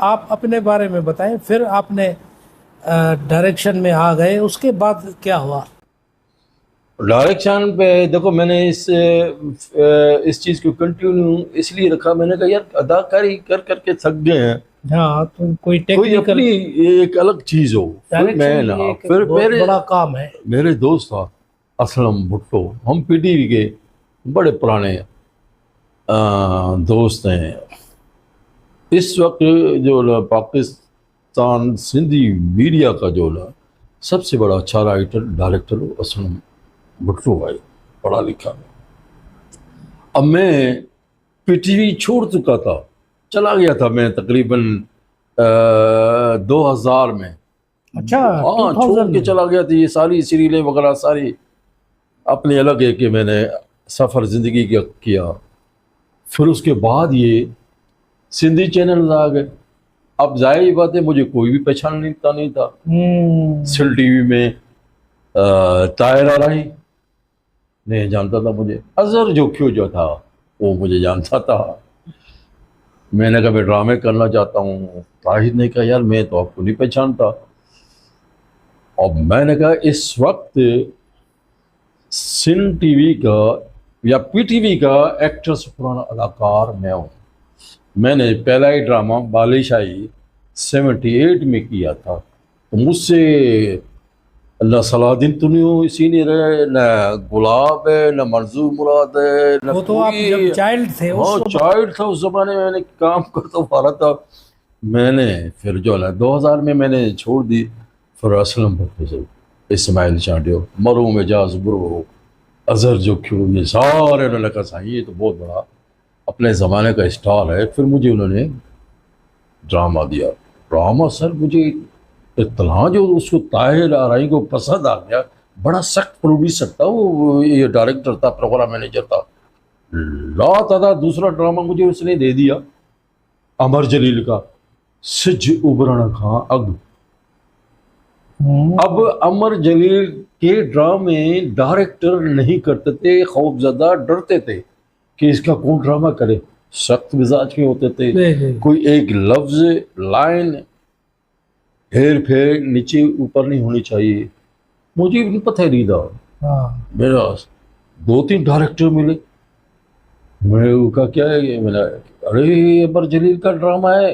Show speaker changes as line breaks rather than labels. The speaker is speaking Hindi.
आप अपने बारे में बताएं, फिर आपने डायरेक्शन में आ गए, उसके बाद क्या हुआ?
डायरेक्शन पे देखो, मैंने इस चीज़ को कंटिन्यू इसलिए रखा, मैंने कहा यार अदाकारी कर करके थक गए हैं,
हाँ, तो कोई
कोई
टेक्निकल
अपनी एक अलग चीज़ हो। फिर
डायरेक्शन
मैं
भी
ना,
एक
फिर
बहुत बड़ा काम है।
मेरे दोस्त था असलम भुट्टो, हम पीटीवी के बड़े पुराने दोस्त हैं। इस वक्त जो ना पाकिस्तान सिंधी मीडिया का जो ना सबसे बड़ा अच्छा राइटर डायरेक्टर असलम भुट्टो भाई, पढ़ा लिखा। अब मैं पीटीवी छोड़ चुका था, चला गया था मैं तकरीबन 2000 में।
अच्छा,
हाँ, छोड़
2000
के
में।
चला गया था। ये सारी सीरियलें वगैरह सारी अपने अलग है कि मैंने सफ़र ज़िंदगी का किया। फिर उसके बाद ये सिंधी चैनल आ गए। अब जाहिर बात है, मुझे कोई भी पहचानता नहीं था। सिल टीवी में ताहिरा राही नहीं जानता था मुझे, अजहर जोखियो जो था वो मुझे जानता था। मैंने कहा मैं ड्रामे करना चाहता हूँ, ताहिर ने कहा यार मैं तो आपको नहीं पहचानता। और मैंने कहा इस वक्त सिंध टीवी का या पीटीवी का एक्टर से पुराना अदाकार मैं हूँ। मैंने पहला ही ड्रामा बालिशाही 78 में किया था। तो मुझसे न सलाहुद्दीन तो नहीं हो इसी नहीं रहे, न गुलाब है, न मंजूर मुराद है, न
वो तो आप
कोई।
जब चाइल्ड थे उस
हाँ, चाइल्ड था उस जमाने में, मैंने काम करता पा रहा था। मैंने फिर जो है 2000 में मैंने छोड़ दी। फिर असलम भट्टो से इस्माइल चांडियो, मरूम एजाज बुरो, अजहर जोखियो, ये सारे उन्होंने कहा साईं ये तो बहुत बड़ा अपने ज़माने का स्टार है। फिर मुझे उन्होंने ड्रामा दिया। ड्रामा सर मुझे इतना जो उसको ताहिर आराई को पसंद आ गया। बड़ा सख्त प्रोड्यूसर था वो, ये डायरेक्टर था, प्रोग्राम मैनेजर था। लाता था। दूसरा ड्रामा मुझे उसने दे दिया अमर जलील का, सिज उबरण खां अग। अब अमर जलील के ड्रामे डायरेक्टर नहीं करते थे, खौफजदा डरते थे कि इसका कौन ड्रामा करे। सख्त मिजाज के होते थे। कोई एक लफ्ज लाइन हेर फेर नीचे ऊपर नहीं होनी चाहिए। मुझे भी पता नहीं था। मेरा 2-3 डायरेक्टर मिले। मैं का क्या है ये, मैंने अरे ये अमर जलील का ड्रामा है।